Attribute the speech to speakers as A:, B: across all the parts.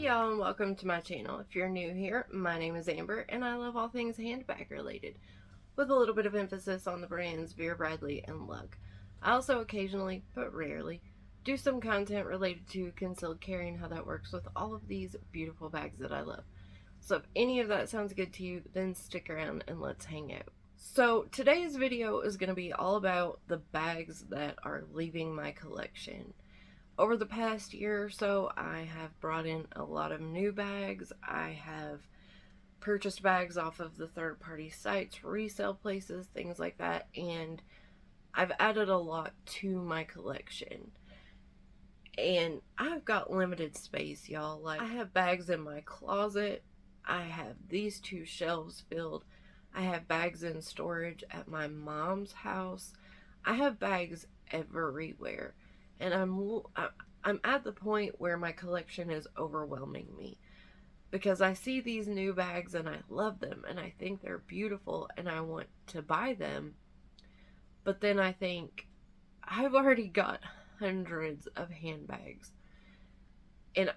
A: y'all, and welcome to my channel. If you're new here, my name is Amber and I love all things handbag related, with a little bit of emphasis on the brands Vera Bradley and Lug. I also occasionally, but rarely, do some content related to concealed carry and how that works with all of these beautiful bags that I love. So if any of that sounds good to you, then stick around and let's hang out. So today's video is going to be all about the bags that are leaving my collection. Over the past year or so, I have brought in a lot of new bags. I have purchased bags off of the third-party sites, resale places, things like that, and I've added a lot to my collection. And I've got limited space, y'all. Like, I have bags in my closet. I have these two shelves filled. I have bags in storage at my mom's house. I have bags everywhere. And I'm at the point where my collection is overwhelming me, because I see these new bags and I love them and I think they're beautiful and I want to buy them. But then I think, I've already got hundreds of handbags and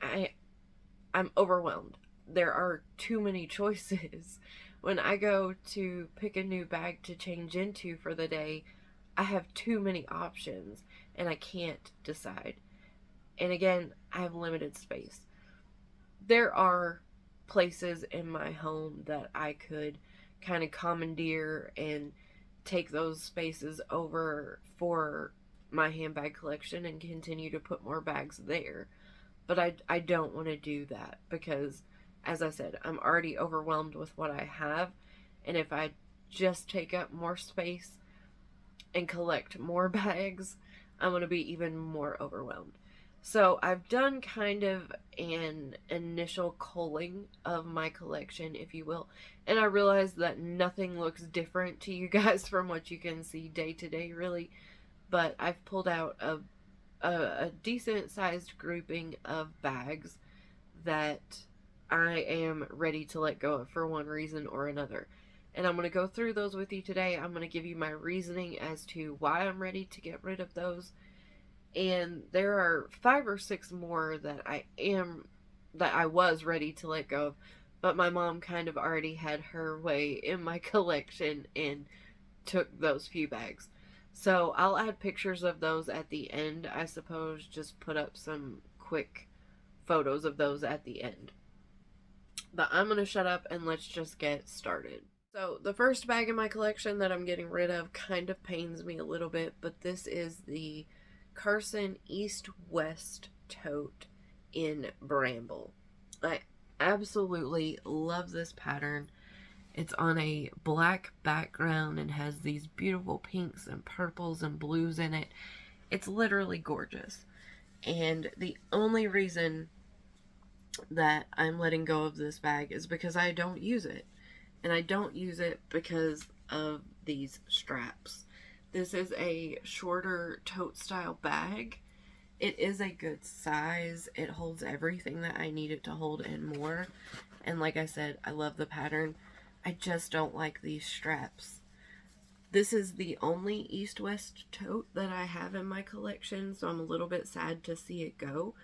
A: I'm overwhelmed. There are too many choices. When I go to pick a new bag to change into for the day, I have too many options and I can't decide. And again, I have limited space. There are places in my home that I could kind of commandeer and take those spaces over for my handbag collection and continue to put more bags there. But I don't want to do that because, as I said, I'm already overwhelmed with what I have. And if I just take up more space and collect more bags, I'm going to be even more overwhelmed. So I've done kind of an initial culling of my collection, if you will, and I realize that nothing looks different to you guys from what you can see day to day, really, but I've pulled out a decent sized grouping of bags that I am ready to let go of for one reason or another. And I'm going to go through those with you today. I'm going to give you my reasoning as to why I'm ready to get rid of those. And there are 5 or 6 more that I was ready to let go of, but my mom kind of already had her way in my collection and took those few bags. So I'll add pictures of those at the end, I suppose, just put up some quick photos of those at the end. But I'm going to shut up and let's just get started. So the first bag in my collection that I'm getting rid of kind of pains me a little bit, but this is the Carson East-West Tote in Bramble. I absolutely love this pattern. It's on a black background and has these beautiful pinks and purples and blues in it. It's literally gorgeous. And the only reason that I'm letting go of this bag is because I don't use it. And I don't use it because of these straps. This is a shorter tote style bag. It is a good size. It holds everything that I need it to hold and more. And like I said, I love the pattern. I just don't like these straps. This is the only East-West tote that I have in my collection, so I'm a little bit sad to see it go.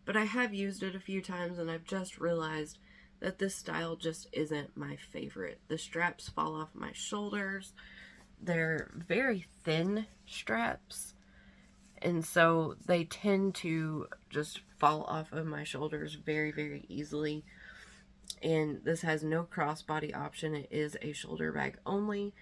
A: But I have used it a few times and I've just realized that this style just isn't my favorite. The straps fall off my shoulders. They're very thin straps, and so they tend to just fall off of my shoulders very, very easily. And this has no crossbody option. It is a shoulder bag only.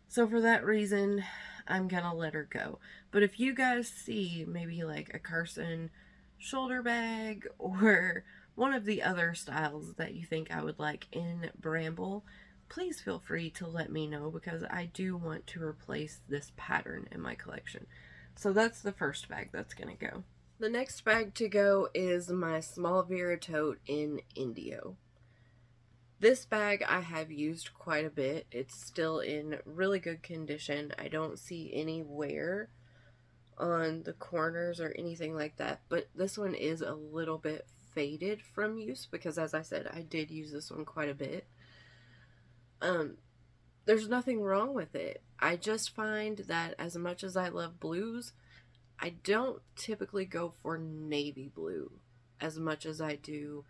A: So for that reason, I'm gonna let her go. But if you guys see maybe like a Carson shoulder bag or one of the other styles that you think I would like in Bramble, please feel free to let me know, because I do want to replace this pattern in my collection. So that's the first bag that's gonna go. The next bag to go is my small Vera tote in Indio. This bag I have used quite a bit. It's still in really good condition. I don't see any wear on the corners or anything like that, but this one is a little bit faded from use because, as I said, I did use this one quite a bit. There's nothing wrong with it. I just find that as much as I love blues, I don't typically go for navy blue as much as I do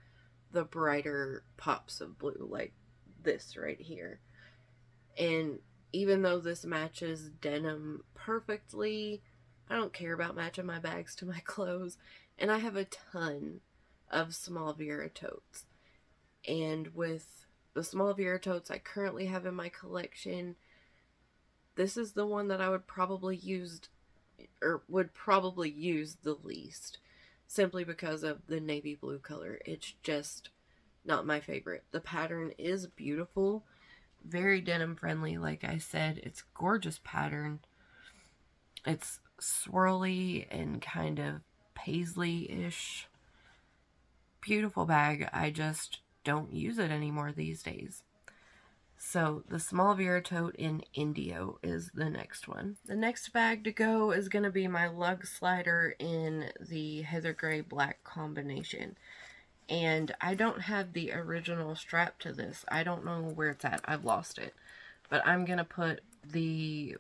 A: the brighter pops of blue, like this right here. And even though this matches denim perfectly, I don't care about matching my bags to my clothes. And I have a ton of small Vera totes. And with the small Vera totes I currently have in my collection, this is the one that I would probably use the least, simply because of the navy blue color. It's just not my favorite. The pattern is beautiful, very denim friendly. Like I said, it's gorgeous pattern. It's swirly and kind of paisley-ish. Beautiful bag. I just don't use it anymore these days. So the small Vera tote in Indio is the next one. The next bag to go is going to be my lug slider in the heather gray black combination. And I don't have the original strap to this. I don't know where it's at. I've lost it. But I'm going to put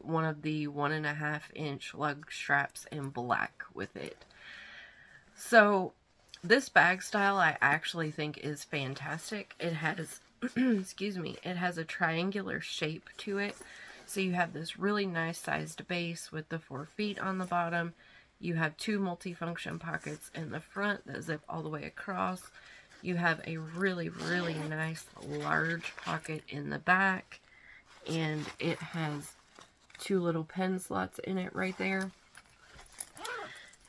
A: one of the 1.5 inch lug straps in black with it. So this bag style I actually think is fantastic. It has excuse me, it has a triangular shape to it. So you have this really nice sized base with the 4 feet on the bottom. You have 2 multifunction pockets in the front that zip all the way across. You have a really, really nice large pocket in the back. And it has 2 little pen slots in it right there.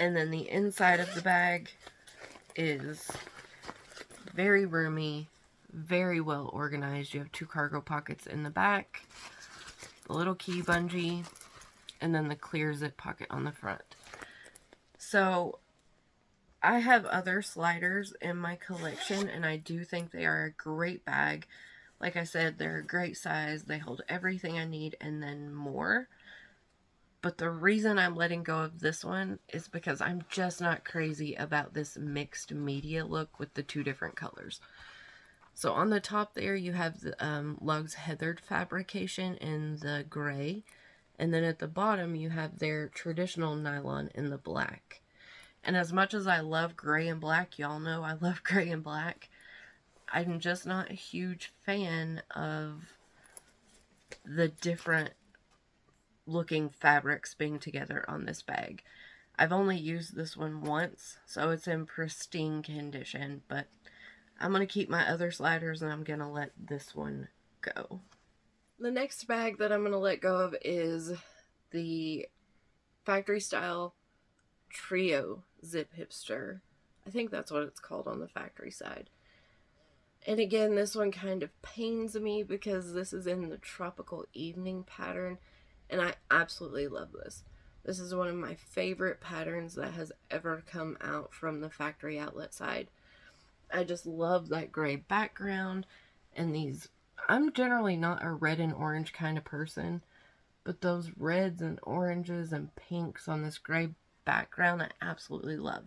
A: And then the inside of the bag is very roomy, very well organized. You have 2 cargo pockets in the back, the little key bungee, and then the clear zip pocket on the front. So I have other sliders in my collection, and I do think they are a great bag. Like I said, they're a great size. They hold everything I need and then more. But the reason I'm letting go of this one is because I'm just not crazy about this mixed media look with the 2 different colors. So on the top there, you have the Lug's heathered fabrication in the gray. And then at the bottom, you have their traditional nylon in the black. And as much as I love gray and black, y'all know I love gray and black, I'm just not a huge fan of the different looking fabrics being together on this bag. I've only used this one once, so it's in pristine condition, but I'm going to keep my other sliders and I'm going to let this one go. The next bag that I'm going to let go of is the factory style trio zip hipster. I think that's what it's called on the factory side. And again, this one kind of pains me because this is in the tropical evening pattern, and I absolutely love this. This is one of my favorite patterns that has ever come out from the factory outlet side. I just love that gray background and these. I'm generally not a red and orange kind of person, but those reds and oranges and pinks on this gray background I absolutely love.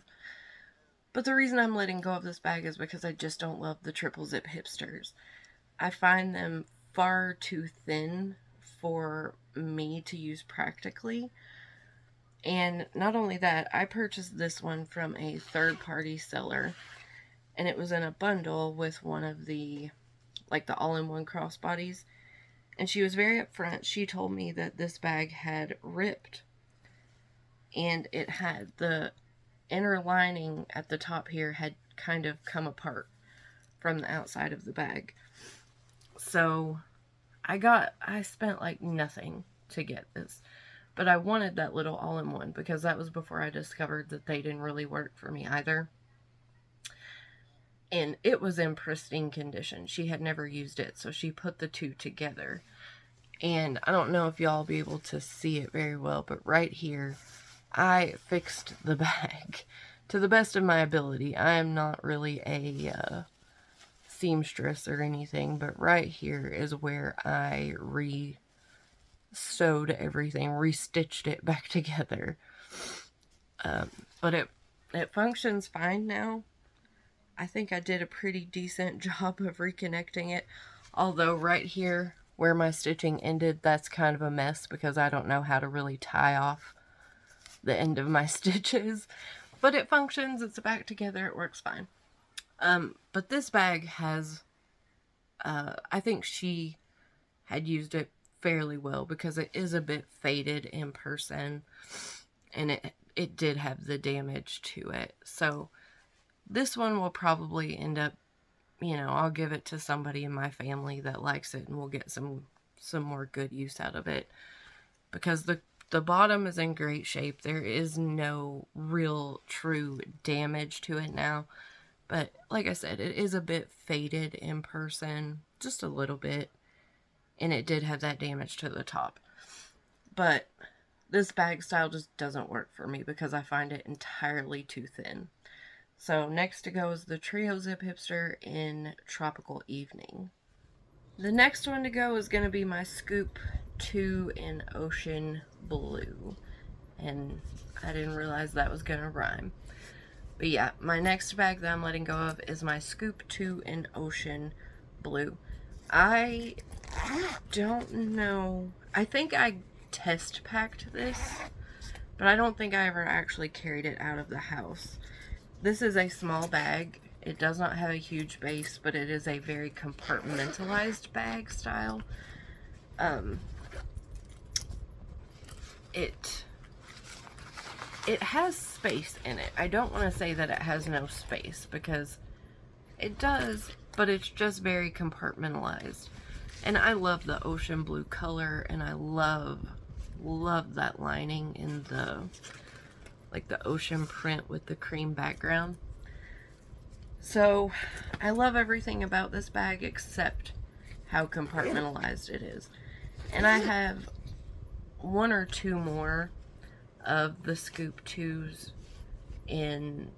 A: But the reason I'm letting go of this bag is because I just don't love the triple zip hipsters. I find them far too thin for me to use practically. And not only that, I purchased this one from a third-party seller, and it was in a bundle with one of the, like the all-in-one crossbodies. And she was very upfront. She told me that this bag had ripped, and it had the inner lining at the top here had kind of come apart from the outside of the bag. So I spent like nothing to get this, but I wanted that little all-in-one because that was before I discovered that they didn't really work for me either. And it was in pristine condition. She had never used it, so she put the 2 together. And I don't know if y'all will be able to see it very well, but right here, I fixed the bag to the best of my ability. I am not really a seamstress or anything, but right here is where I sewed everything, restitched it back together. But it functions fine now. I think I did a pretty decent job of reconnecting it, although right here where my stitching ended, that's kind of a mess because I don't know how to really tie off the end of my stitches, but it functions. It's back together. It works fine. But this bag has, I think she had used it fairly well because it is a bit faded in person, and it did have the damage to it. So this one will probably end up, I'll give it to somebody in my family that likes it, and we'll get some more good use out of it, because the bottom is in great shape. There is no real true damage to it now. But like I said, it is a bit faded in person, just a little bit. And it did have that damage to the top. But this bag style just doesn't work for me because I find it entirely too thin. So next to go is the Trio Zip Hipster in Tropical Evening. The next one to go is going to be my Scoop 2 in Ocean Blue. And I didn't realize that was going to rhyme. But yeah, my next bag that I'm letting go of is my Scoop 2 in Ocean Blue. I don't know. I think I test packed this, but I don't think I ever actually carried it out of the house. This is a small bag. It does not have a huge base, but it is a very compartmentalized bag style. It has space in it. I don't want to say that it has no space, because it does, but it's just very compartmentalized. And I love the ocean blue color, and I love that lining in the ocean print with the cream background. So I love everything about this bag except how compartmentalized it is. And I have one or two more of the Scoop 2s in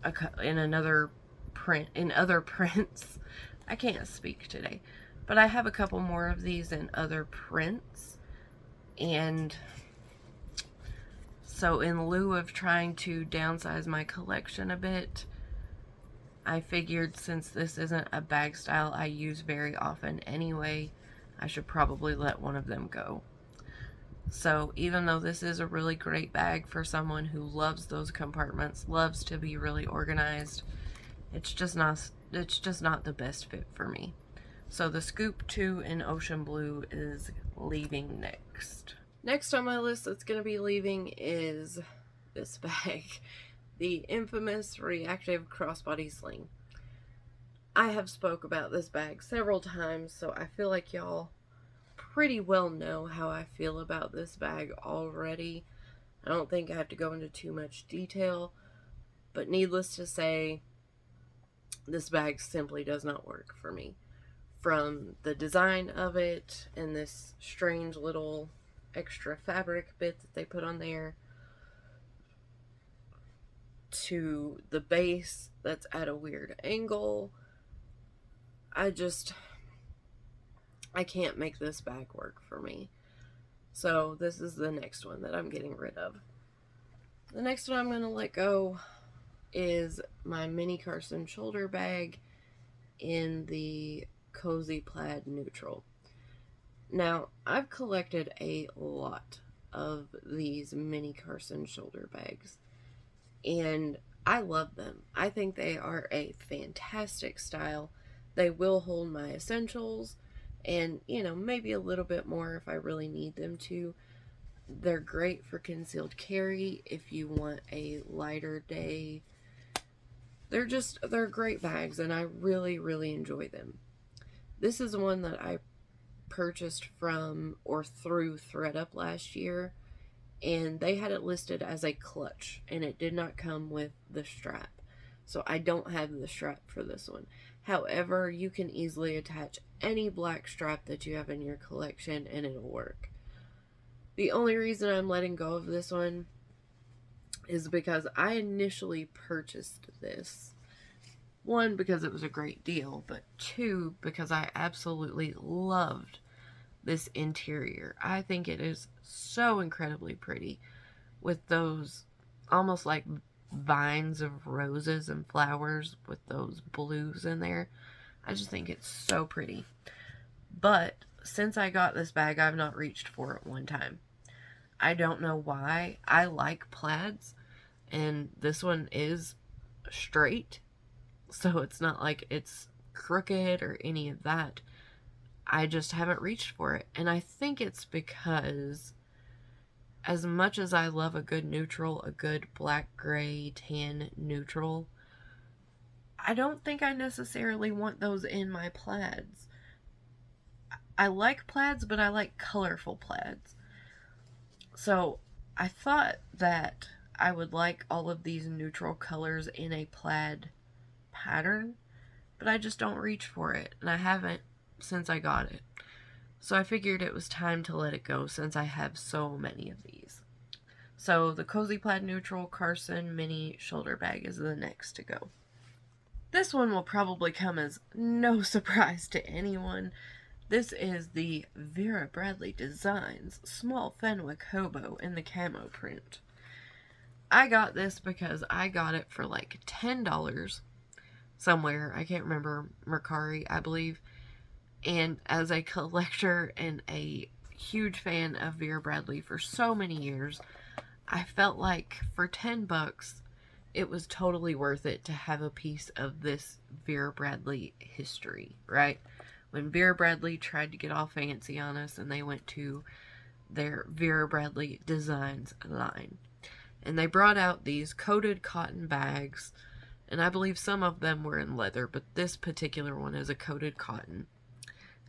A: another print, in other prints. I can't speak today, but I have a couple more of these in other prints. And so in lieu of trying to downsize my collection a bit, I figured since this isn't a bag style I use very often anyway, I should probably let one of them go. So even though this is a really great bag for someone who loves those compartments, loves to be really organized, it's just not the best fit for me. So the Scoop 2 in Ocean Blue is leaving next. Next on my list that's going to be leaving is this bag, the infamous Reactive Crossbody Sling. I have spoke about this bag several times, so I feel like y'all pretty well know how I feel about this bag already. I don't think I have to go into too much detail, but needless to say, this bag simply does not work for me. From the design of it and this strange little extra fabric bit that they put on there, to the base that's at a weird angle, I can't make this bag work for me. So this is the next one that I'm getting rid of. The next one I'm going to let go is my mini Carson shoulder bag in the Cozy Plaid Neutral. Now, I've collected a lot of these mini Carson shoulder bags, and I love them. I think they are a fantastic style. They will hold my essentials, and, maybe a little bit more if I really need them to. They're great for concealed carry if you want a lighter day. They're great bags, and I really, really enjoy them. This is one that I purchased from or through ThredUp last year, and they had it listed as a clutch, and it did not come with the strap. So I don't have the strap for this one. However, you can easily attach any black strap that you have in your collection and it'll work. The only reason I'm letting go of this one is because I initially purchased this. One, because it was a great deal, but two, because I absolutely loved this interior. I think it is so incredibly pretty with those almost like vines of roses and flowers with those blues in there. I just think it's so pretty. But since I got this bag, I've not reached for it one time. I don't know why. I like plaids, and this one is straight, So it's not like it's crooked or any of that. I just haven't reached for it. And I think it's because as much as I love a good neutral, a good black, gray, tan neutral, I don't think I necessarily want those in my plaids. I like plaids, but I like colorful plaids. So I thought that I would like all of these neutral colors in a plaid pattern, but I just don't reach for it, and I haven't since I got it. So I figured it was time to let it go since I have so many of these. So the Cozy Plaid Neutral Carson Mini Shoulder Bag is the next to go. This one will probably come as no surprise to anyone. This is the Vera Bradley Designs Small Fenwick Hobo in the camo print. I got this because I got it for like $10 somewhere. I can't remember, Mercari, I believe. And as a collector and a huge fan of Vera Bradley for so many years, I felt like for $10, it was totally worth it to have a piece of this Vera Bradley history, right? When Vera Bradley tried to get all fancy on us and they went to their Vera Bradley Designs line. And they brought out these coated cotton bags, and I believe some of them were in leather, but this particular one is a coated cotton.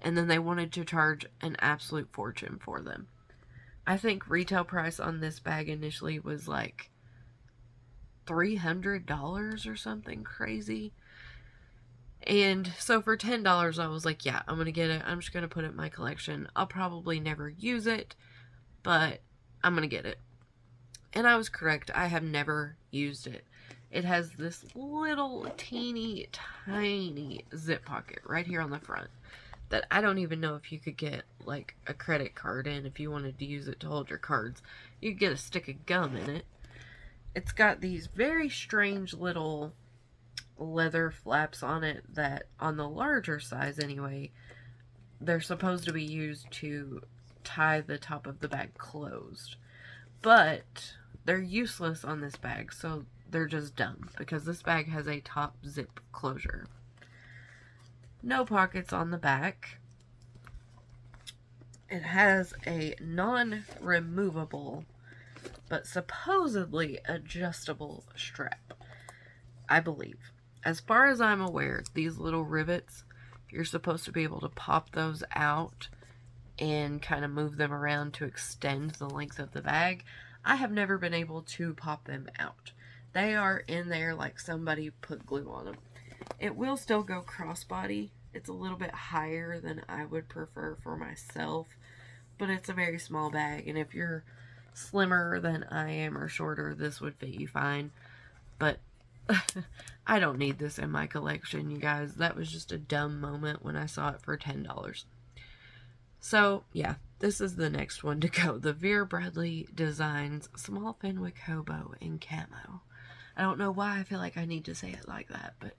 A: And then they wanted to charge an absolute fortune for them. I think retail price on this bag initially was like $300 or something crazy. And so for $10, I was like, yeah, I'm going to get it. I'm just going to put it in my collection. I'll probably never use it, but I'm going to get it. And I was correct. I have never used it. It has this little teeny tiny zip pocket right here on the front that I don't even know if you could get like a credit card in if you wanted to use it to hold your cards. You could get a stick of gum in it. It's got these very strange little leather flaps on it that, on the larger size anyway, they're supposed to be used to tie the top of the bag closed. But they're useless on this bag, so they're just dumb because this bag has a top zip closure. No pockets on the back. It has a non-removable but supposedly adjustable strap, I believe. As far as I'm aware, these little rivets, you're supposed to be able to pop those out and kind of move them around to extend the length of the bag. I have never been able to pop them out. They are in there like somebody put glue on them. It will still go crossbody. It's a little bit higher than I would prefer for myself, but it's a very small bag, and if you're slimmer than I am or shorter, this would fit you fine. But I don't need this in my collection, you guys. That was just a dumb moment when I saw it for $10. So, yeah, this is the next one to go. The Vera Bradley Designs Small Fenwick Hobo in camo. I don't know why I feel like I need to say it like that, but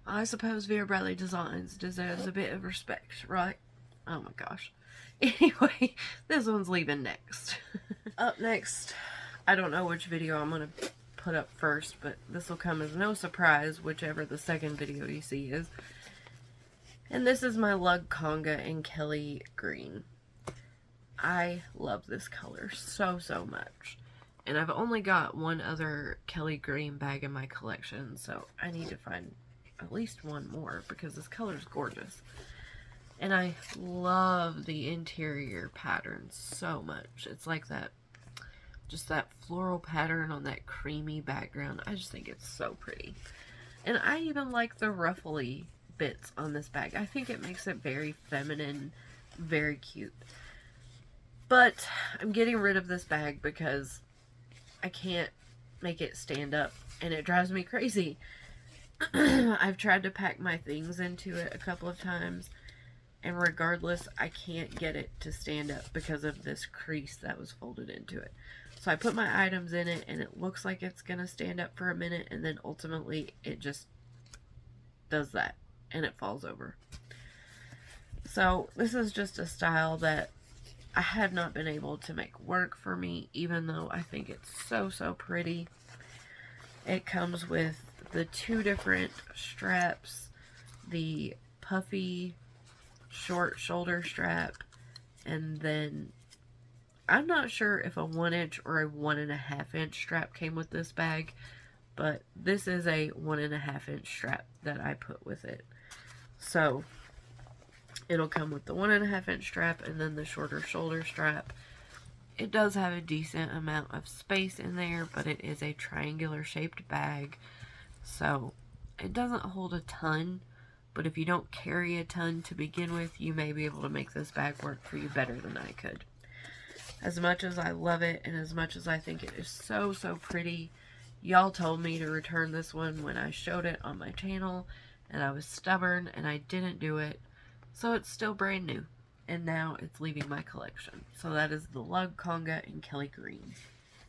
A: I suppose Vera Bradley Designs deserves a bit of respect, right? Oh my gosh. Anyway, this one's leaving next. Up next, I don't know which video I'm going to put up first, but this will come as no surprise, whichever the second video you see is. And this is my Lug Conga in Kelly Green. I love this color so, so much. And I've only got one other Kelly Green bag in my collection, so I need to find at least one more because this color is gorgeous. And I love the interior pattern so much. It's like that, just that floral pattern on that creamy background. I just think it's so pretty. And I even like the ruffly bits on this bag. I think it makes it very feminine, very cute. But I'm getting rid of this bag because I can't make it stand up and it drives me crazy. I've tried to pack my things into it a couple of times, and regardless, I can't get it to stand up because of this crease that was folded into it. So I put my items in it, and it looks like it's going to stand up for a minute, and then ultimately it just does that, and it falls over. So this is just a style that I have not been able to make work for me, even though I think it's so, so pretty. It comes with the 2 different straps, the puffy short shoulder strap, and then I'm not sure if a 1 inch or a 1.5 inch strap came with this bag, but this is a 1.5 inch strap that I put with it. So it'll come with the 1.5 inch strap and then the shorter shoulder strap. It does have a decent amount of space in there, but it is a triangular shaped bag, so it doesn't hold a ton. But if you don't carry a ton to begin with, you may be able to make this bag work for you better than I could. As much as I love it, and as much as I think it is so, so pretty, y'all told me to return this one when I showed it on my channel, and I was stubborn, and I didn't do it. So it's still brand new, and now it's leaving my collection. So that is the Lug Conga in Kelly Green.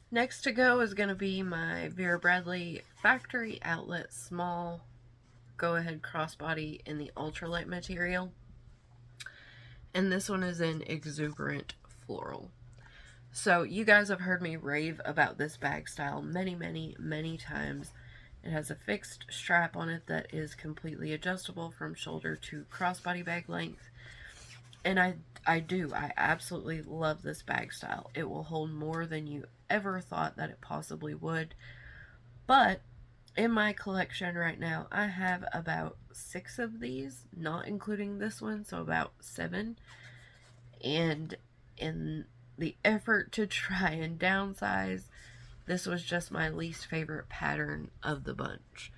A: Next to go is going to be my Vera Bradley Factory Outlet Small Go-Ahead Crossbody in the ultralight material. And this one is in Exuberant Floral. So you guys have heard me rave about this bag style many, many, many times. It has a fixed strap on it that is completely adjustable from shoulder to crossbody bag length. And I absolutely love this bag style. It will hold more than you ever thought that it possibly would. But in my collection right now, I have about 6 of these, not including this one, so about 7. And in the effort to try and downsize, this was just my least favorite pattern of the bunch.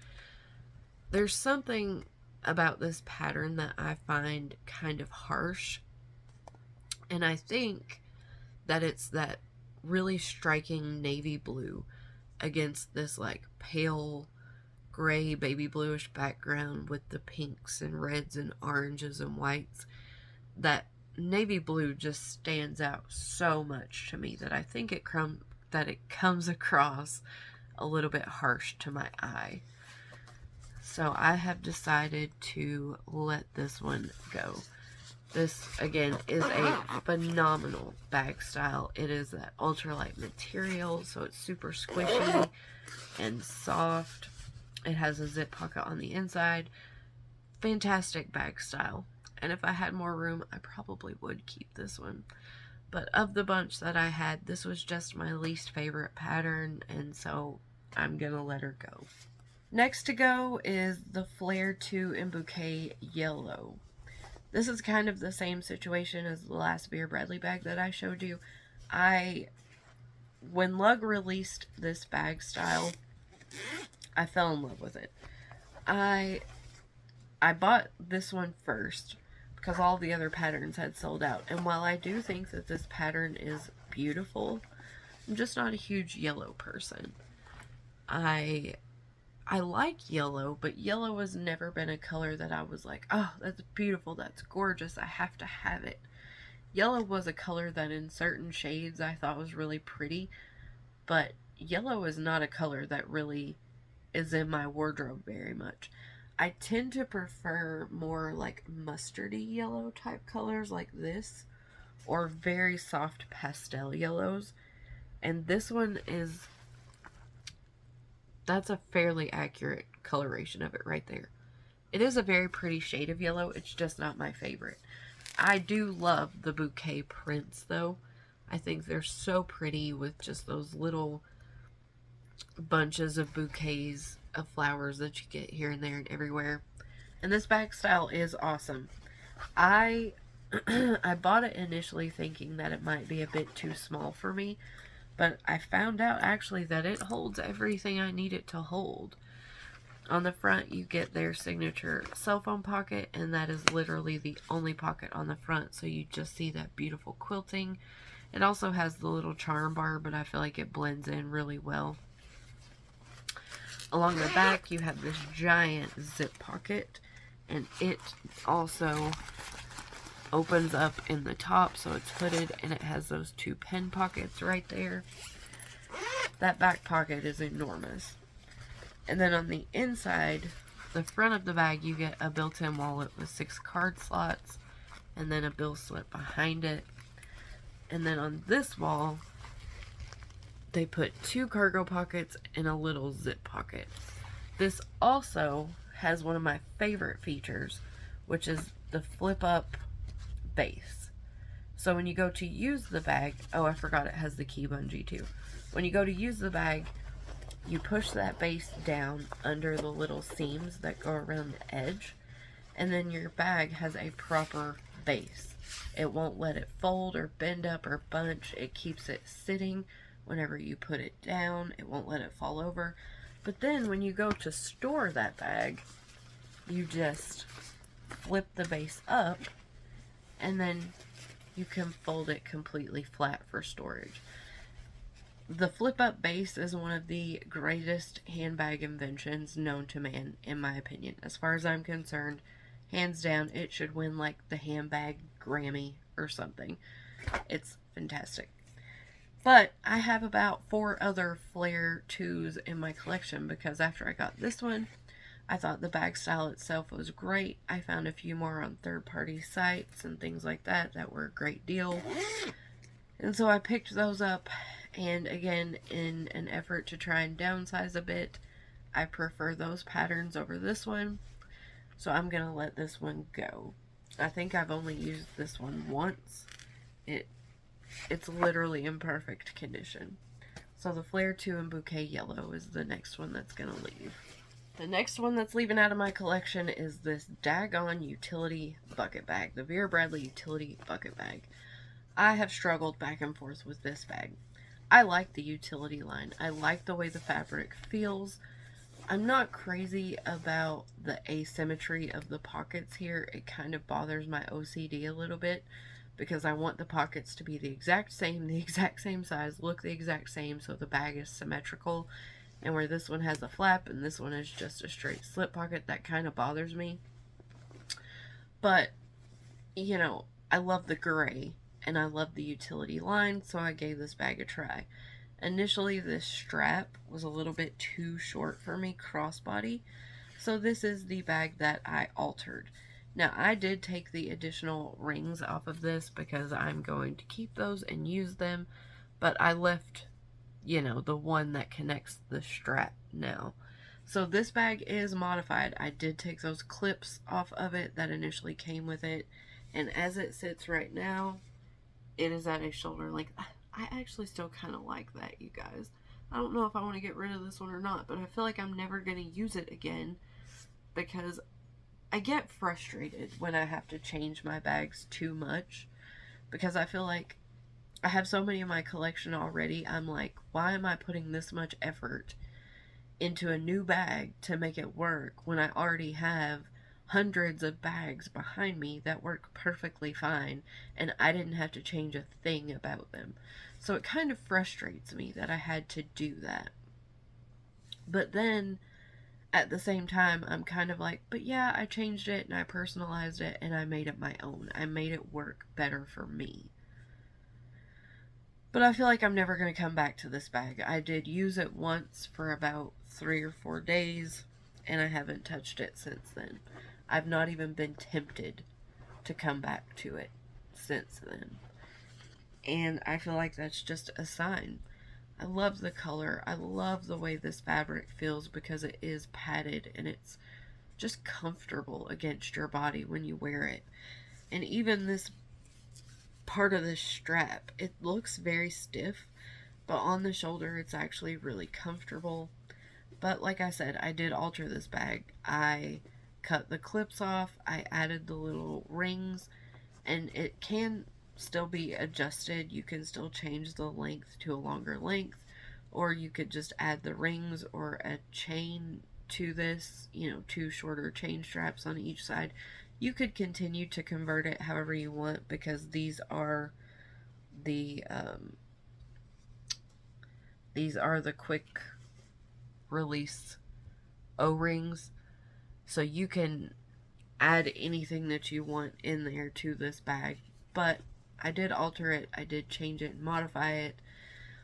A: There's something about this pattern that I find kind of harsh, and I think that it's that really striking navy blue against this like pale gray baby bluish background with the pinks and reds and oranges and whites. That navy blue just stands out so much to me that I think it comes across a little bit harsh to my eye. So I have decided to let this one go. This, again, is a phenomenal bag style. It is that ultralight material, so it's super squishy and soft. It has a zip pocket on the inside. Fantastic bag style. And if I had more room, I probably would keep this one. But of the bunch that I had, this was just my least favorite pattern, and so I'm gonna let her go. Next to go is the Flare 2 in Bouquet Yellow. This is kind of the same situation as the last Vera Bradley bag that I showed you. When Lug released this bag style, I fell in love with it. I bought this one first because all the other patterns had sold out. And while I do think that this pattern is beautiful, I'm just not a huge yellow person. I like yellow, but yellow has never been a color that I was like, oh, that's beautiful, that's gorgeous, I have to have it. Yellow was a color that in certain shades I thought was really pretty, but yellow is not a color that really is in my wardrobe very much. I tend to prefer more like mustardy yellow type colors like this, or very soft pastel yellows, and this one is, that's a fairly accurate coloration of it right there. It is a very pretty shade of yellow, it's just not my favorite. I do love the bouquet prints though. I think they're so pretty with just those little bunches of bouquets of flowers that you get here and there and everywhere. And this bag style is awesome. I bought it initially thinking that it might be a bit too small for me, but I found out actually that it holds everything I need it to hold. On the front you get their signature cell phone pocket, and that is literally the only pocket on the front, so you just see that beautiful quilting. It also has the little charm bar, but I feel like it blends in really well. Along the back you have this giant zip pocket, and it also opens up in the top, so it's hooded, and it has those 2 pen pockets right there. That back pocket is enormous. And then on the inside, the front of the bag, you get a built-in wallet with 6 card slots, and then a bill slip behind it. And then on this wall, they put 2 cargo pockets and a little zip pocket. This also has one of my favorite features, which is the flip up base. So when you go to use the bag, oh, I forgot it has the key bungee too. When you go to use the bag, you push that base down under the little seams that go around the edge, and then your bag has a proper base. It won't let it fold or bend up or bunch. It keeps it sitting whenever you put it down. It won't let it fall over. But then when you go to store that bag, you just flip the base up, and then you can fold it completely flat for storage. The flip-up base is one of the greatest handbag inventions known to man, in my opinion. As far as I'm concerned, hands down, it should win like the handbag Grammy or something. It's fantastic. But I have about 4 other Flare 2s in my collection because after I got this one, I thought the bag style itself was great. I found a few more on third-party sites and things like that that were a great deal. And so I picked those up, and again, in an effort to try and downsize a bit, I prefer those patterns over this one. So I'm going to let this one go. I think I've only used this one once. It's literally in perfect condition. So the Flare 2 and Bouquet Yellow is the next one that's going to leave. The next one that's leaving out of my collection is this daggone utility bucket bag. The Vera Bradley utility bucket bag. I have struggled back and forth with this bag. I like the utility line. I like the way the fabric feels. I'm not crazy about the asymmetry of the pockets here. It kind of bothers my OCD a little bit because I want the pockets to be the exact same size, look the exact same so the bag is symmetrical. And where this one has a flap and this one is just a straight slip pocket, that kind of bothers me. But, you know, I love the gray and I love the utility line, so I gave this bag a try. Initially, this strap was a little bit too short for me, crossbody, so this is the bag that I altered. Now, I did take the additional rings off of this because I'm going to keep those and use them, but I left, you know, the one that connects the strap now. So this bag is modified. I did take those clips off of it that initially came with it, and as it sits right now, it is at a shoulder length. I actually still kind of like that, you guys. I don't know if I want to get rid of this one or not, but I feel like I'm never going to use it again because I get frustrated when I have to change my bags too much because I feel like I have so many in my collection already. I'm like, why am I putting this much effort into a new bag to make it work when I already have hundreds of bags behind me that work perfectly fine and I didn't have to change a thing about them. So it kind of frustrates me that I had to do that. But then at the same time, I'm kind of like, but yeah, I changed it and I personalized it and I made it my own. I made it work better for me. But I feel like I'm never going to come back to this bag. I did use it once for about 3 or 4 days and I haven't touched it since then. I've not even been tempted to come back to it since then. And I feel like that's just a sign. I love the color. I love the way this fabric feels because it is padded and it's just comfortable against your body when you wear it. And even this part of the strap, it looks very stiff, but on the shoulder it's actually really comfortable. But like I said, I did alter this bag. I cut the clips off, I added the little rings, and it can still be adjusted. You can still change the length to a longer length, or you could just add the rings or a chain to this, you know, 2 shorter chain straps on each side. You could continue to convert it however you want because these are the quick release O-rings. So you can add anything that you want in there to this bag. But I did alter it. I did change it and modify it.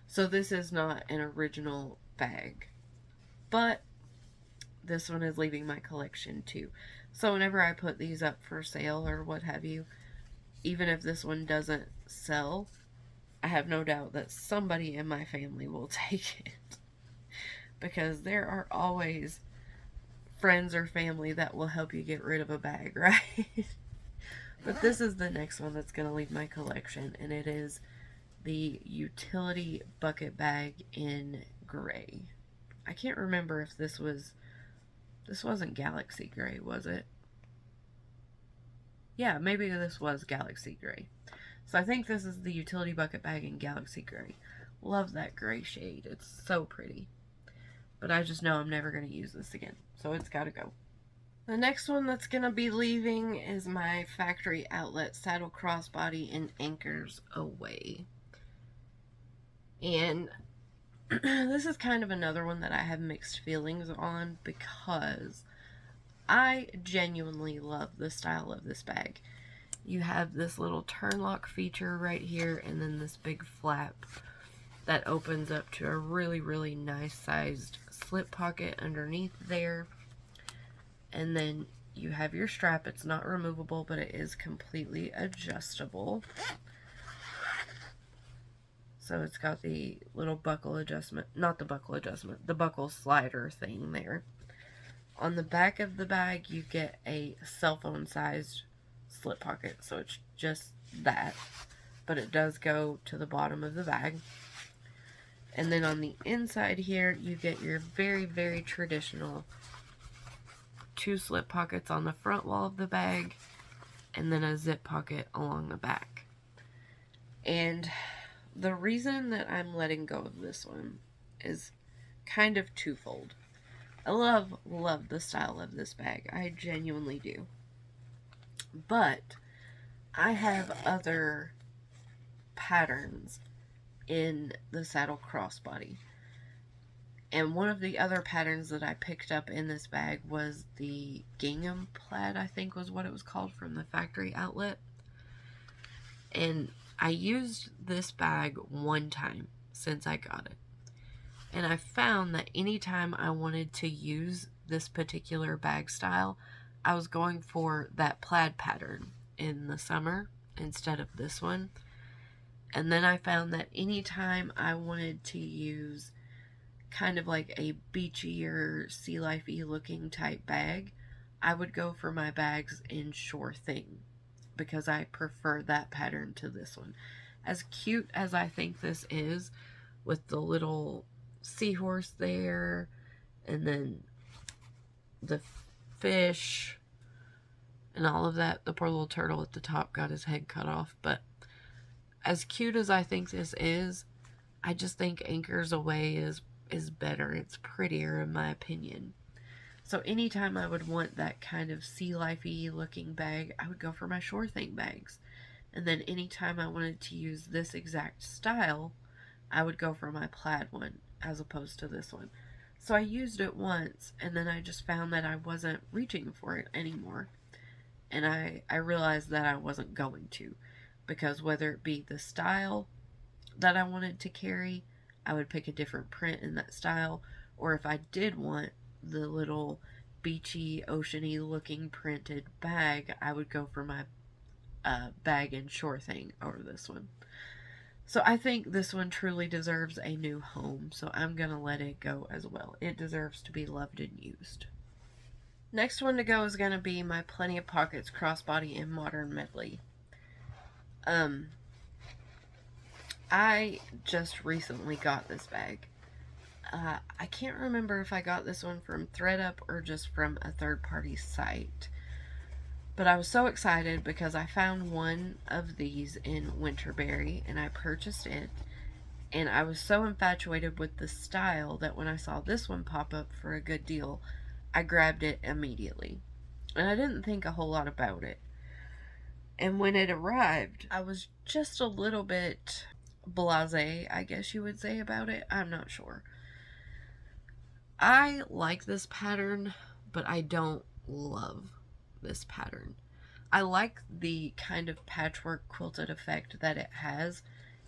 A: So this is not an original bag. But this one is leaving my collection too. So whenever I put these up for sale or what have you, even if this one doesn't sell, I have no doubt that somebody in my family will take it. Because there are always friends or family that will help you get rid of a bag, right? But this is the next one that's going to leave my collection, and it is the utility bucket bag in gray. I can't remember if this wasn't Galaxy Gray, was it? Yeah, maybe this was Galaxy Gray. So I think this is the utility bucket bag in Galaxy Gray. Love that gray shade. It's so pretty. But I just know I'm never going to use this again. So it's got to go. The next one that's going to be leaving is my factory outlet saddle crossbody in Anchors Away. And this is kind of another one that I have mixed feelings on because I genuinely love the style of this bag. You have this little turn lock feature right here and then this big flap that opens up to a really, really nice sized slip pocket underneath there. And then you have your strap. It's not removable, but it is completely adjustable. So it's got the little buckle adjustment, not the buckle adjustment, the buckle slider thing there. On the back of the bag, you get a cell phone sized slip pocket. So it's just that, but it does go to the bottom of the bag. And then on the inside here, you get your very, very traditional 2 slip pockets on the front wall of the bag, and then a zip pocket along the back. And the reason that I'm letting go of this one is kind of twofold. I love the style of this bag. I genuinely do. But I have other patterns in the saddle crossbody. And one of the other patterns that I picked up in this bag was the gingham plaid, I think was what it was called, from the factory outlet. And I used this bag one time since I got it. And I found that anytime I wanted to use this particular bag style, I was going for that plaid pattern in the summer instead of this one. And then I found that anytime I wanted to use kind of like a beachier, sea life-y looking type bag, I would go for my bags in Sure Thing because I prefer that pattern to this one. As cute as I think this is, with the little seahorse there, and then the fish, and all of that, the poor little turtle at the top got his head cut off, but as cute as I think this is, I just think Anchors Away is better. It's prettier in my opinion. So anytime I would want that kind of sea life-y looking bag, I would go for my Sure Thing bags. And then anytime I wanted to use this exact style, I would go for my plaid one as opposed to this one. So I used it once, and then I just found that I wasn't reaching for it anymore. And I realized that I wasn't going to, because whether it be the style that I wanted to carry, I would pick a different print in that style, or if I did want the little beachy, oceany looking printed bag, I would go for my bag in Sure Thing over this one. So I think this one truly deserves a new home, so I'm going to let it go as well. It deserves to be loved and used. Next one to go is going to be my Plenty of Pockets Crossbody in Modern Medley. I just recently got this bag. I can't remember if I got this one from ThreadUp or just from a third-party site. But I was so excited because I found one of these in Winterberry and I purchased it. And I was so infatuated with the style that when I saw this one pop up for a good deal, I grabbed it immediately. And I didn't think a whole lot about it. And when it arrived, I was just a little bit blasé, I guess you would say, about it. I'm not sure. I like this pattern, but I don't love this pattern. I like the kind of patchwork quilted effect that it has,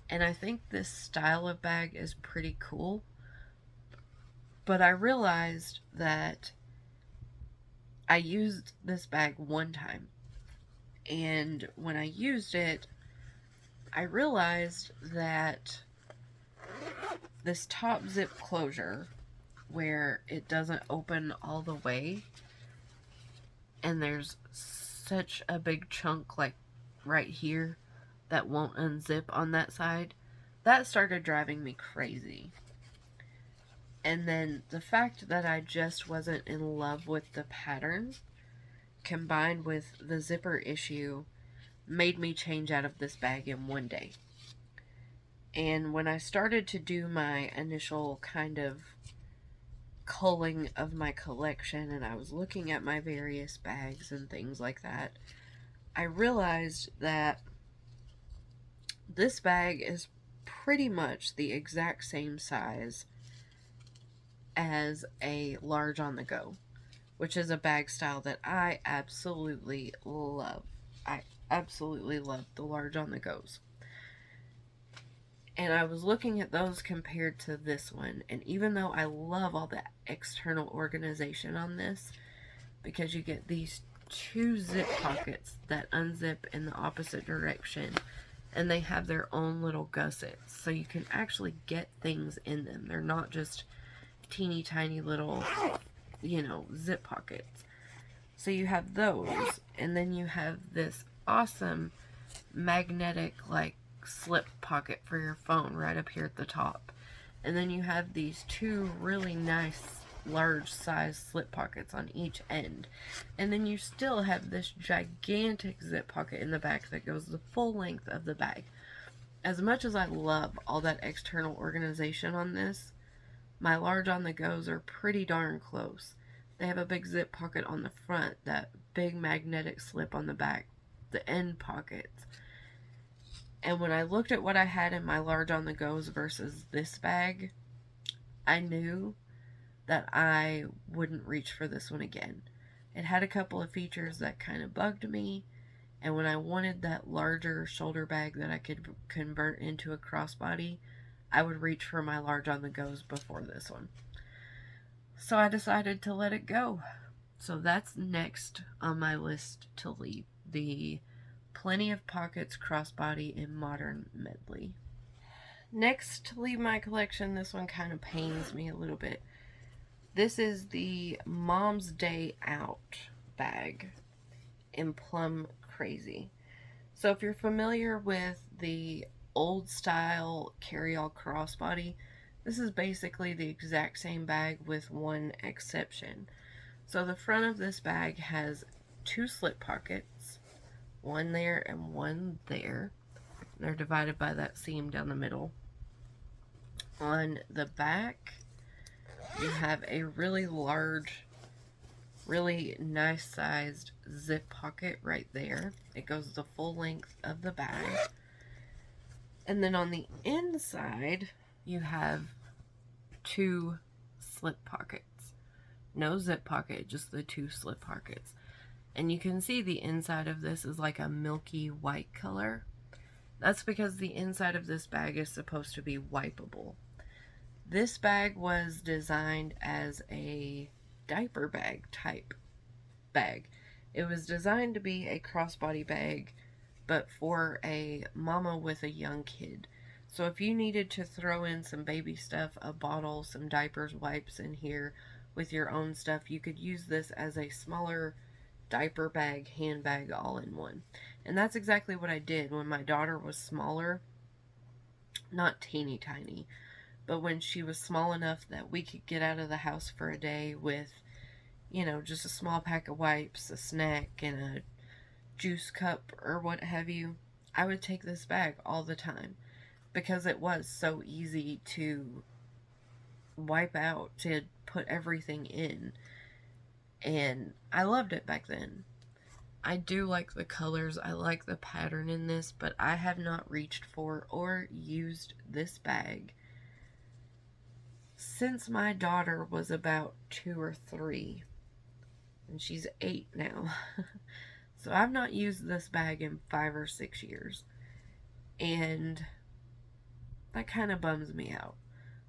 A: and I think this style of bag is pretty cool. But I realized that I used this bag one time, and when I used it, I realized that this top zip closure, where it doesn't open all the way, and there's such a big chunk like right here that won't unzip on that side. That started driving me crazy. And then the fact that I just wasn't in love with the pattern, combined with the zipper issue, made me change out of this bag in one day. And when I started to do my initial kind of culling of my collection, and I was looking at my various bags and things like that, I realized that this bag is pretty much the exact same size as a large on the go, which is a bag style that I absolutely love. I absolutely love the large on the goes. And I was looking at those compared to this one, and even though I love all the external organization on this, because you get these two zip pockets that unzip in the opposite direction, and they have their own little gussets, so you can actually get things in them. They're not just teeny tiny little, zip pockets. So you have those, and then you have this awesome magnetic, like, slip pocket for your phone right up here at the top. And then you have these two really nice large size slip pockets on each end. And then you still have this gigantic zip pocket in the back that goes the full length of the bag. As much as I love all that external organization on this, my large on the goes are pretty darn close. They have a big zip pocket on the front, that big magnetic slip on the back, the end pockets. And when I looked at what I had in my large on the goes versus this bag, I knew that I wouldn't reach for this one again. It had a couple of features that kind of bugged me, and when I wanted that larger shoulder bag that I could convert into a crossbody, I would reach for my large on the goes before this one. So I decided to let it go. So that's next on my list to leave. The Plenty of Pockets Crossbody in Modern Medley. Next to leave my collection, this one kind of pains me a little bit. This is the Mom's Day Out bag in Plum Crazy. So if you're familiar with the old style carry-all crossbody, this is basically the exact same bag with one exception. So the front of this bag has two slip pockets, one there and one there. They're divided by that seam down the middle. On the back, you have a really large, really nice sized zip pocket right there. It goes the full length of the bag. And then on the inside, you have two slip pockets. No zip pocket, just the two slip pockets. And you can see the inside of this is like a milky white color. That's because the inside of this bag is supposed to be wipeable. This bag was designed as a diaper bag type bag. It was designed to be a crossbody bag, but for a mama with a young kid. So if you needed to throw in some baby stuff, a bottle, some diapers, wipes in here with your own stuff, you could use this as a smaller diaper bag, handbag, all in one. And that's exactly what I did when my daughter was smaller. Not teeny tiny, but when she was small enough that we could get out of the house for a day with, just a small pack of wipes, a snack, and a juice cup or what have you, I would take this bag all the time because it was so easy to wipe out, to put everything in. And I loved it back then. I do like the colors, I like the pattern in this, but I have not reached for or used this bag since my daughter was about 2 or 3, and she's 8 now. So I've not used this bag in 5 or 6 years, and that kind of bums me out.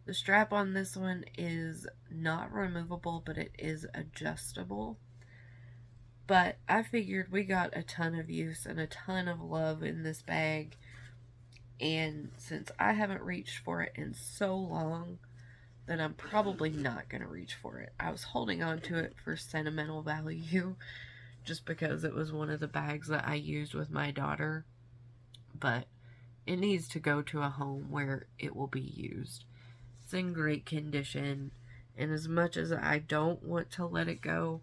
A: The strap on this one is not removable, but it is adjustable. But I figured we got a ton of use and a ton of love in this bag, and since I haven't reached for it in so long, then I'm probably not going to reach for it. I was holding on to it for sentimental value, just because it was one of the bags that I used with my daughter, but it needs to go to a home where it will be used. It's in great condition, and as much as I don't want to let it go,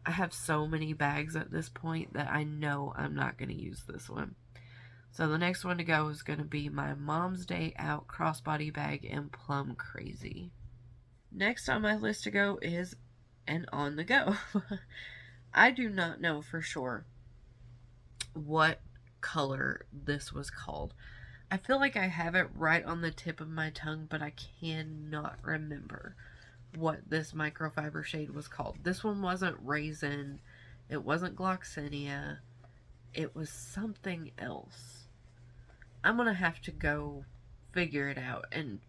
A: I have so many bags at this point that I know I'm not going to use this one. So the next one to go is going to be my Mom's Day Out Crossbody bag in Plum Crazy. Next on my list to go is an On The Go. I do not know for sure what color this was called. I feel like I have it right on the tip of my tongue, but I cannot remember what this microfiber shade was called. This one wasn't Raisin. It wasn't Gloxinia. It was something else. I'm going to have to go figure it out and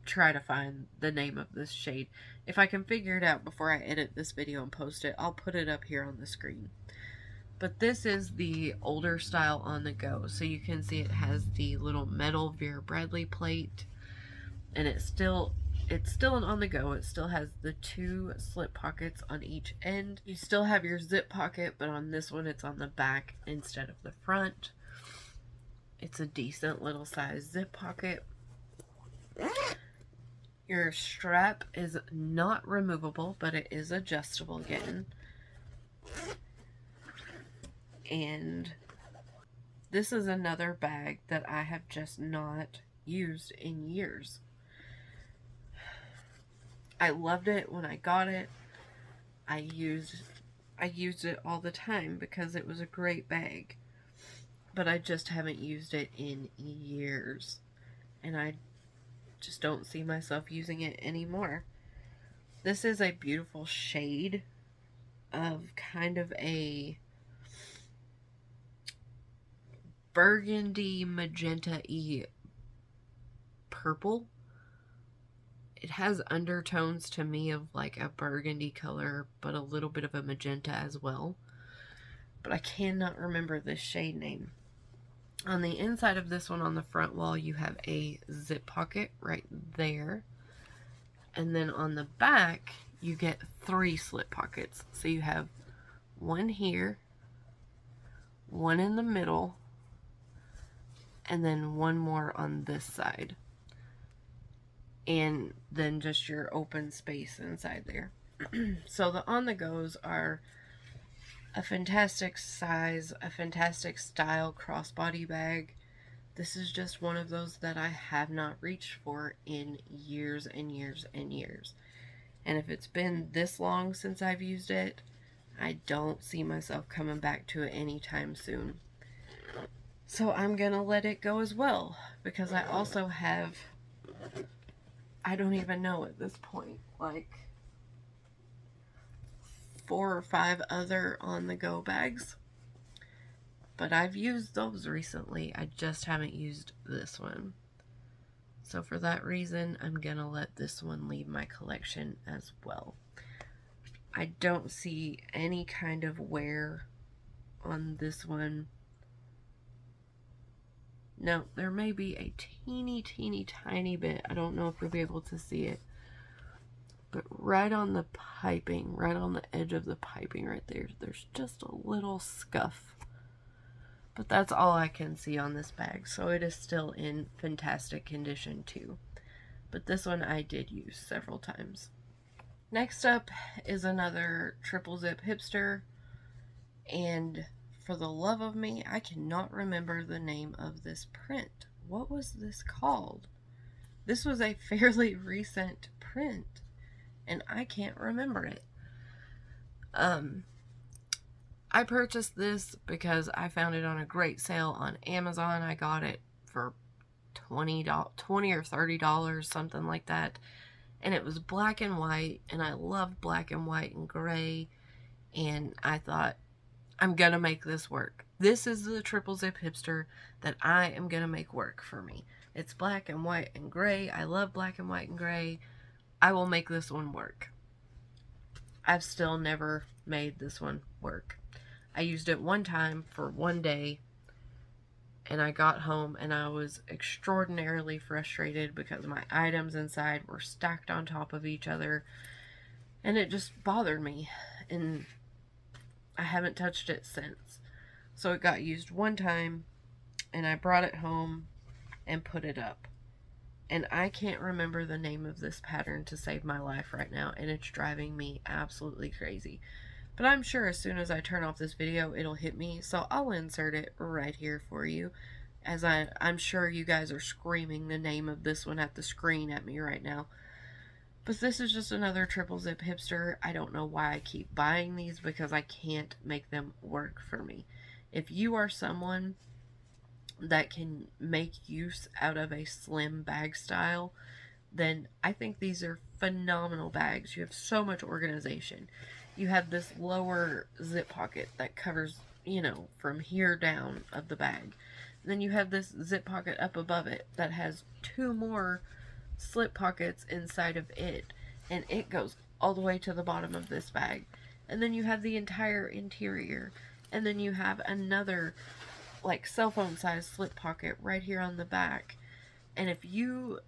A: try to find the name of this shade. If I can figure it out before I edit this video and post it, I'll put it up here on the screen. But this is the older style On The Go. So you can see it has the little metal Vera Bradley plate. And it's still an On The Go. It still has the 2 slip pockets on each end. You still have your zip pocket, but on this one it's on the back instead of the front. It's a decent little size zip pocket. Your strap is not removable, but it is adjustable again. And this is another bag that I have just not used in years. I loved it when I got it. I used it all the time because it was a great bag. But I just haven't used it in years. And I just don't see myself using it anymore. This is a beautiful shade of kind of a burgundy magenta-y purple. It has undertones to me of like a burgundy color, but a little bit of a magenta as well. But I cannot remember this shade name. On the inside of this one, on the front wall, you have a zip pocket right there. And then on the back, you get 3 slip pockets. So you have one here, one in the middle, and then one more on this side. And then just your open space inside there. So the On The Go's are a fantastic size, a fantastic style crossbody bag. This is just one of those that I have not reached for in years and years and years. And if it's been this long since I've used it, I don't see myself coming back to it anytime soon. So I'm gonna let it go as well, because I also have, I don't even know at this point, like 4 or 5 other On The Go bags. But I've used those recently. I just haven't used this one. So for that reason, I'm gonna let this one leave my collection as well. I don't see any kind of wear on this one. No, there may be a teeny tiny bit. I don't know if you'll be able to see it. But right on the piping, right on the edge of the piping right there, there's just a little scuff. But that's all I can see on this bag, so it is still in fantastic condition too. But this one I did use several times. Next up is another triple zip hipster, and for the love of me, I cannot remember the name of this print. What was this called? This was a fairly recent print, and I can't remember it. I purchased this because I found it on a great sale on Amazon. I got it for $20 or $30, something like that. And it was black and white, and I love black and white and gray. And I thought, I'm gonna make this work. This is the triple zip hipster that I am gonna make work for me. It's black and white and gray. I love black and white and gray. I will make this one work. I've still never made this one work. I used it one time for one day, and I got home and I was extraordinarily frustrated because my items inside were stacked on top of each other, and it just bothered me. And I haven't touched it since. So it got used one time, and I brought it home and put it up. And I can't remember the name of this pattern to save my life right now, and it's driving me absolutely crazy. But I'm sure as soon as I turn off this video, it'll hit me, so I'll insert it right here for you. As I'm sure you guys are screaming the name of this one at the screen at me right now. But this is just another triple zip hipster. I don't know why I keep buying these, because I can't make them work for me. If you are someone that can make use out of a slim bag style, then I think these are phenomenal bags. You have so much organization. You have this lower zip pocket that covers, you know, from here down of the bag. And then you have this zip pocket up above it that has 2 more slip pockets inside of it, and it goes all the way to the bottom of this bag. And then you have the entire interior, and then you have another like cell phone size slip pocket right here on the back. And if you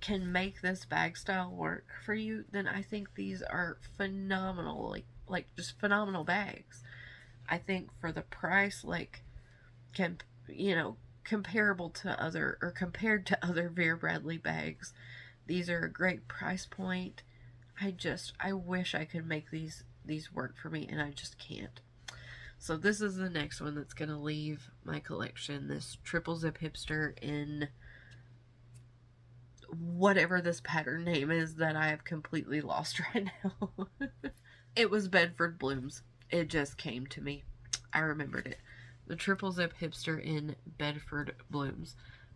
A: can make this bag style work for you, then I think these are phenomenal, like just phenomenal bags. I think for the price, like, you know, comparable to other, or compared to other Vera Bradley bags, these are a great price point. I wish I could make these work for me, and I just can't. So this is the next one that's going to leave my collection. This triple zip hipster in whatever this pattern name is that I have completely lost right now. It was Bedford Blooms. It just came to me. I remembered it. The triple zip hipster in Bedford Blooms.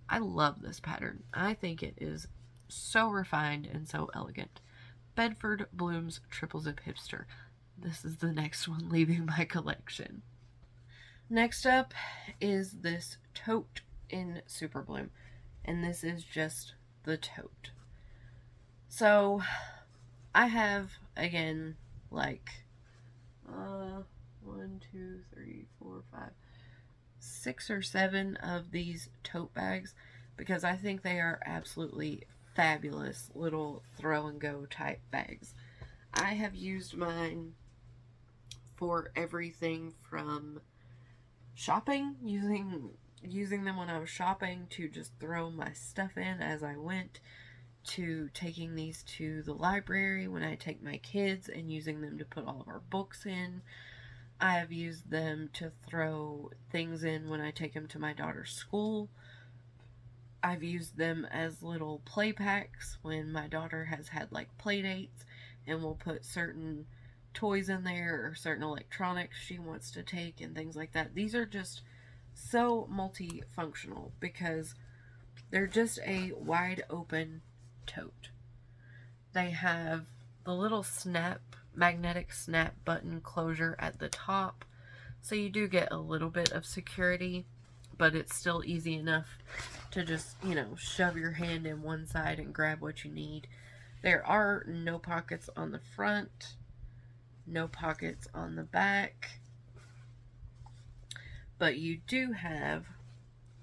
A: I love this pattern. I think it is so refined and so elegant. Bedford Blooms triple zip hipster. This is the next one leaving my collection. Next up is this Tote in Super Bloom. And this is just the Tote. So, I have, again, like, 1, 2, 3, 4, 5, 6 or 7 of these tote bags, because I think they are absolutely fabulous little throw and go type bags. I have used mine for everything from shopping, using them when I was shopping to just throw my stuff in as I went, to taking these to the library when I take my kids and using them to put all of our books in. I have used them to throw things in when I take them to my daughter's school. I've used them as little play packs when my daughter has had like play dates, and we'll put certain toys in there or certain electronics she wants to take and things like that. These are just so multifunctional because they're just a wide open tote. They have the little magnetic snap button closure at the top, so you do get a little bit of security, but it's still easy enough to just, you know, shove your hand in one side and grab what you need. There are no pockets on the front, no pockets on the back, but you do have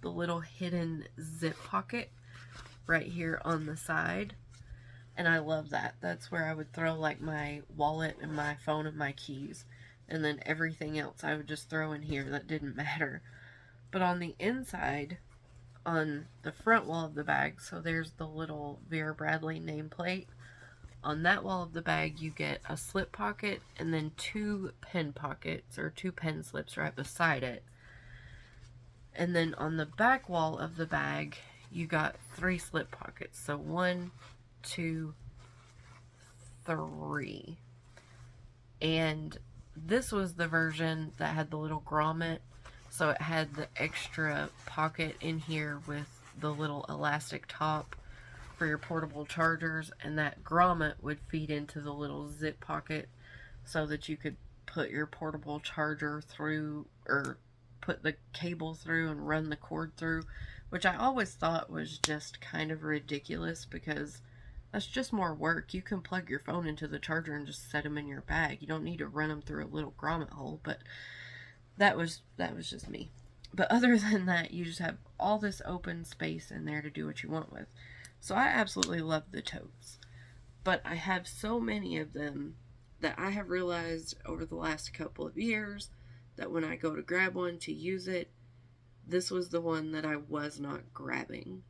A: the little hidden zip pocket right here on the side, and I love that. That's where I would throw like my wallet and my phone and my keys, and then everything else I would just throw in here that didn't matter. But on the inside, on the front wall of the bag, so there's the little Vera Bradley nameplate. On that wall of the bag, you get a slip pocket and then 2 pen pockets, or 2 pen slips right beside it. And then on the back wall of the bag, you got 3 slip pockets. So 1, 2, 3. And this was the version that had the little grommet. So it had the extra pocket in here with the little elastic top for your portable chargers, and that grommet would feed into the little zip pocket so that you could put your portable charger through, or put the cable through and run the cord through, which I always thought was just kind of ridiculous because that's just more work. You can plug your phone into the charger and just set them in your bag. You don't need to run them through a little grommet hole, but that was just me. But other than that, you just have all this open space in there to do what you want with. So I absolutely love the totes. But I have so many of them that I have realized over the last couple of years that when I go to grab one to use it, this was the one that I was not grabbing.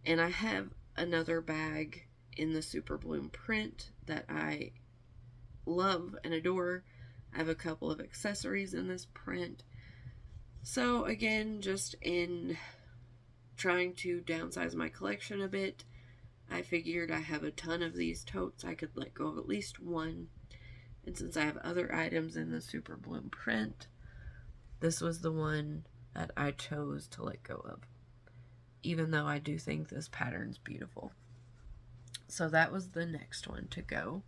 A: And I have another bag in the Super Bloom print that I love and adore. I have a couple of accessories in this print. So again, just in trying to downsize my collection a bit, I figured I have a ton of these totes, I could let go of at least one. And since I have other items in the Super Bloom print, this was the one that I chose to let go of, even though I do think this pattern's beautiful. So that was the next one to go.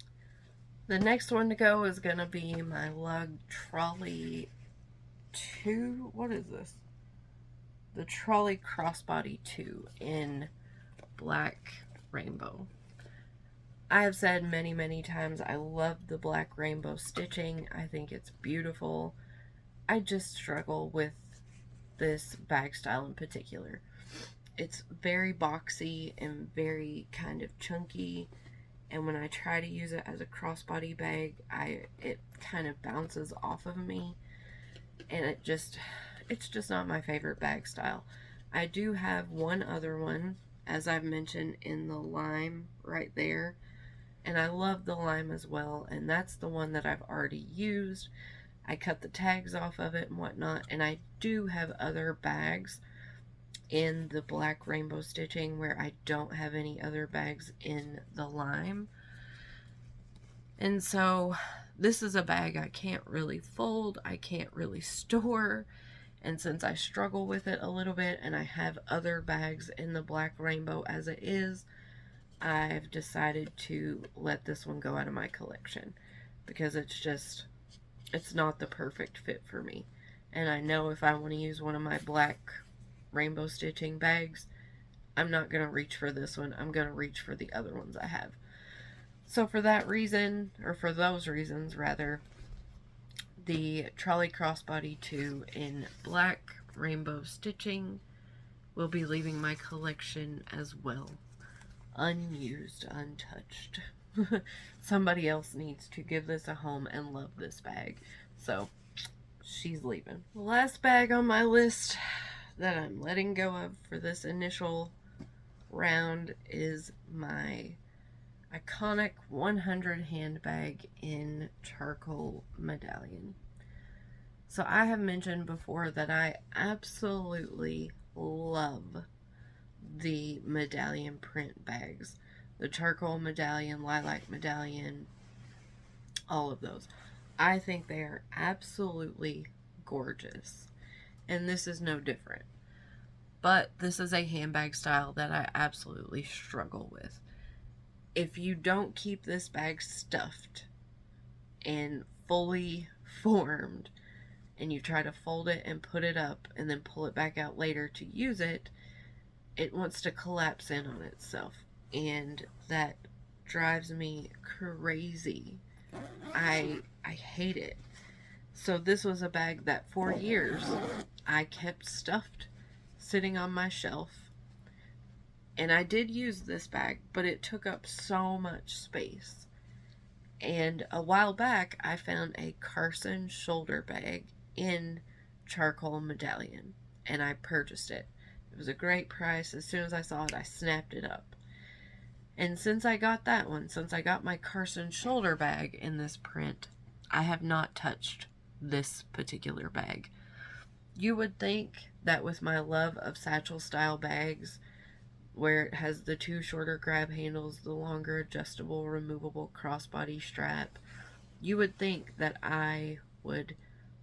A: The next one to go is going to be my Lug Trolley 2. What is this? The Trolley Crossbody 2 in Black Rainbow. I have said many, many times I love the Black Rainbow stitching. I think it's beautiful. I just struggle with this bag style in particular. It's very boxy and very kind of chunky, and when I try to use it as a crossbody bag, it kind of bounces off of me, and it's just not my favorite bag style. I do have one other one, as I've mentioned, in the lime right there, and I love the lime as well, and that's the one that I've already used. I cut the tags off of it and whatnot, and I do have other bags in the Black Rainbow stitching where I don't have any other bags in the lime. And so this is a bag I can't really fold, I can't really store, and since I struggle with it a little bit and I have other bags in the Black Rainbow as it is, I've decided to let this one go out of my collection because it's not the perfect fit for me. And I know if I want to use one of my Black Rainbow stitching bags, I'm not going to reach for this one. I'm going to reach for the other ones I have. So for that reason, or for those reasons rather, the Trolley Crossbody 2 in Black Rainbow stitching will be leaving my collection as well. Unused, untouched. Somebody else needs to give this a home and love this bag. So she's leaving. The last bag on my list that I'm letting go of for this initial round is my iconic 100 handbag in charcoal medallion. So I have mentioned before that I absolutely love the medallion print bags. The charcoal medallion, lilac medallion, all of those. I think they are absolutely gorgeous. And this is no different. But this is a handbag style that I absolutely struggle with. If you don't keep this bag stuffed and fully formed, and you try to fold it and put it up and then pull it back out later to use it, it wants to collapse in on itself. And that drives me crazy. I hate it. So this was a bag that for years I kept stuffed sitting on my shelf. And I did use this bag, but it took up so much space. And a while back, I found a Carson shoulder bag in charcoal medallion, and I purchased it. It was a great price. As soon as I saw it, I snapped it up. And since I got that one, since I got my Carson shoulder bag in this print, I have not touched this particular bag. You would think that with my love of satchel style bags, where it has the two shorter grab handles, the longer adjustable removable crossbody strap, you would think that I would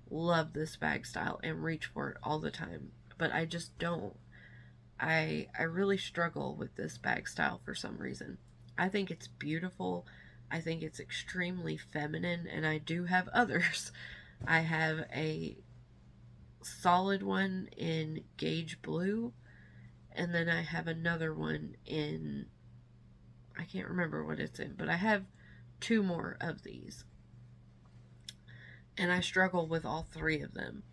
A: love this bag style and reach for it all the time, but I just don't. I really struggle with this bag style for some reason. I think it's beautiful. I think it's extremely feminine, and I do have others. I have a solid one in Gauge Blue, and then I have another one in, I can't remember what it's in, but I have two more of these. And I struggle with all three of them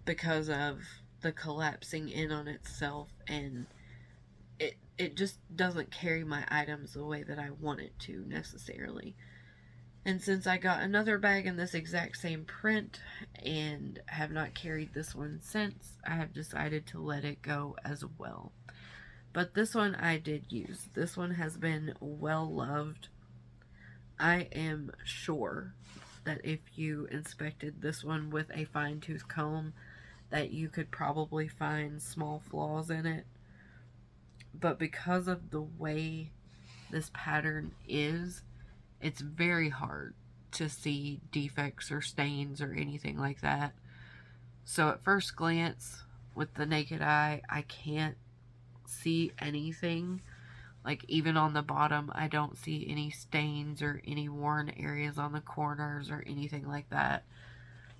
A: because of the collapsing in on itself, and it just doesn't carry my items the way that I want it to necessarily.
B: And since I got another bag in this exact same print and have not carried this one since, I have decided to let it go as well. But this one I did use. This one has been well loved. I am sure that if you inspected this one with a fine-tooth comb, that you could probably find small flaws in it. But because of the way this pattern is, it's very hard to see defects or stains or anything like that. So at first glance, with the naked eye, I can't see anything. Like, even on the bottom, I don't see any stains or any worn areas on the corners or anything like that.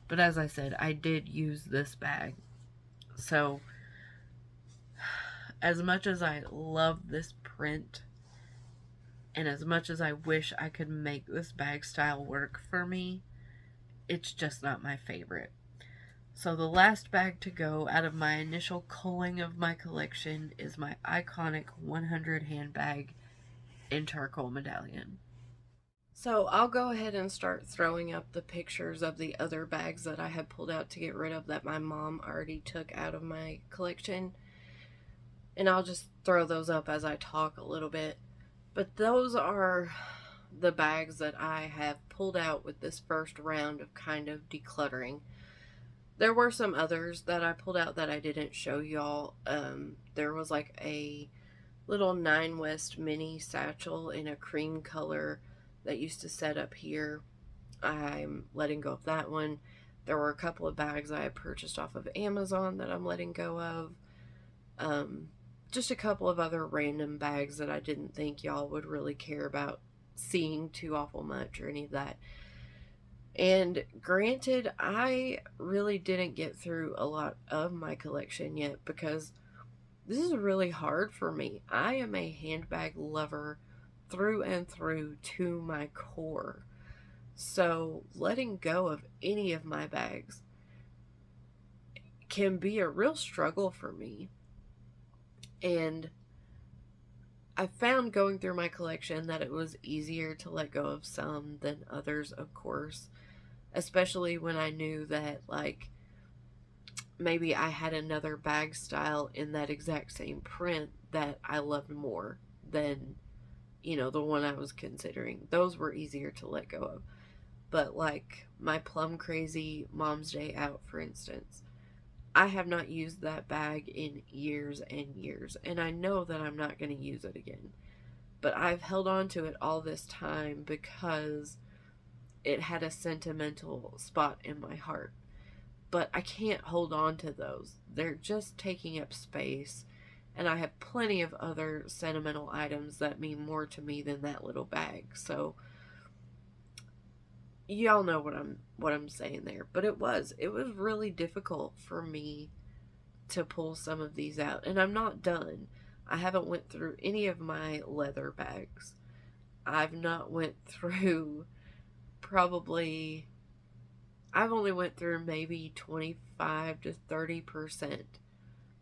B: But as I said, I did use this bag. So, as much as I love this print, and as much as I wish I could make this bag style work for me, it's just not my favorite. So the last bag to go out of my initial culling of my collection is my iconic 100 handbag in charcoal medallion.
A: So I'll go ahead and start throwing up the pictures of the other bags that I had pulled out to get rid of that my mom already took out of my collection. And I'll just throw those up as I talk a little bit. But those are the bags that I have pulled out with this first round of kind of decluttering. There were some others that I pulled out that I didn't show y'all. There was like a little 9 West mini satchel in a cream color that used to set up here. I'm letting go of that one. There were a couple of bags I had purchased off of Amazon that I'm letting go of. Just a couple of other random bags that I didn't think y'all would really care about seeing too awful much or any of that. And granted, I really didn't get through a lot of my collection yet because this is really hard for me. I am a handbag lover through and through to my core. So letting go of any of my bags can be a real struggle for me. And I found going through my collection that it was easier to let go of some than others, of course. Especially when I knew that, like, maybe I had another bag style in that exact same print that I loved more than, the one I was considering. Those were easier to let go of. But, like, my Plum Crazy Mom's Day Out, for instance, I have not used that bag in years and years. And I know that I'm not going to use it again. But I've held on to it all this time because it had a sentimental spot in my heart. But I can't hold on to those. They're just taking up space. And I have plenty of other sentimental items that mean more to me than that little bag. So y'all know what I'm saying there. But it was really difficult for me to pull some of these out. And I'm not done. I haven't went through any of my leather bags. I've not went through I've only went through maybe 25 to 30%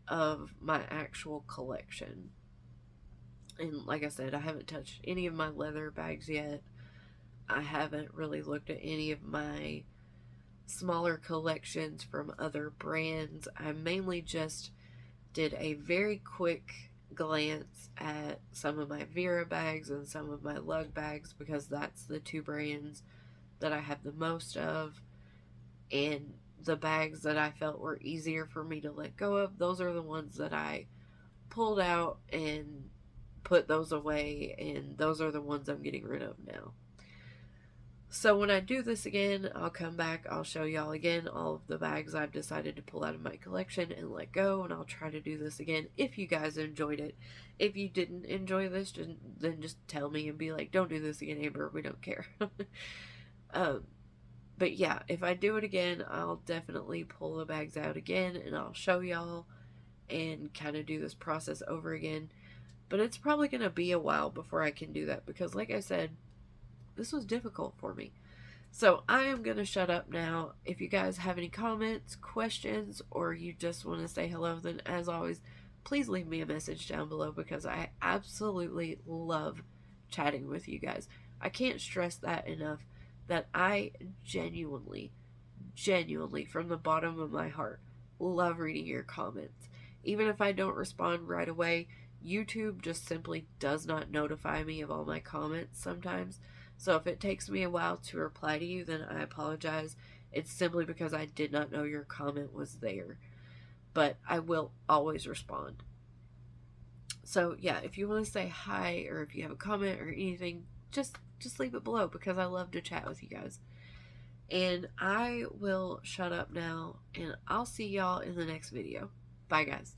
A: of my actual collection. And like I said, I haven't touched any of my leather bags yet. I haven't really looked at any of my smaller collections from other brands. I mainly just did a very quick glance at some of my Vera bags and some of my Lug bags because that's the two brands that I have the most of, and the bags that I felt were easier for me to let go of, those are the ones that I pulled out and put those away, and those are the ones I'm getting rid of now. So when I do this again, I'll come back, I'll show y'all again all of the bags I've decided to pull out of my collection and let go, and I'll try to do this again if you guys enjoyed it. If you didn't enjoy this, then just tell me and be like, don't do this again, Amber, we don't care. But yeah, if I do it again, I'll definitely pull the bags out again and I'll show y'all and kind of do this process over again. But it's probably going to be a while before I can do that because, like I said, this was difficult for me. So I am going to shut up now. If you guys have any comments, questions, or you just want to say hello, then as always, please leave me a message down below because I absolutely love chatting with you guys. I can't stress that enough. that I genuinely, from the bottom of my heart, love reading your comments. Even if I don't respond right away, YouTube just simply does not notify me of all my comments sometimes. So if it takes me a while to reply to you, then I apologize. It's simply because I did not know your comment was there. But I will always respond. So yeah, if you want to say hi or if you have a comment or anything, just leave it below because I love to chat with you guys. And I will shut up now and I'll see y'all in the next video. Bye guys.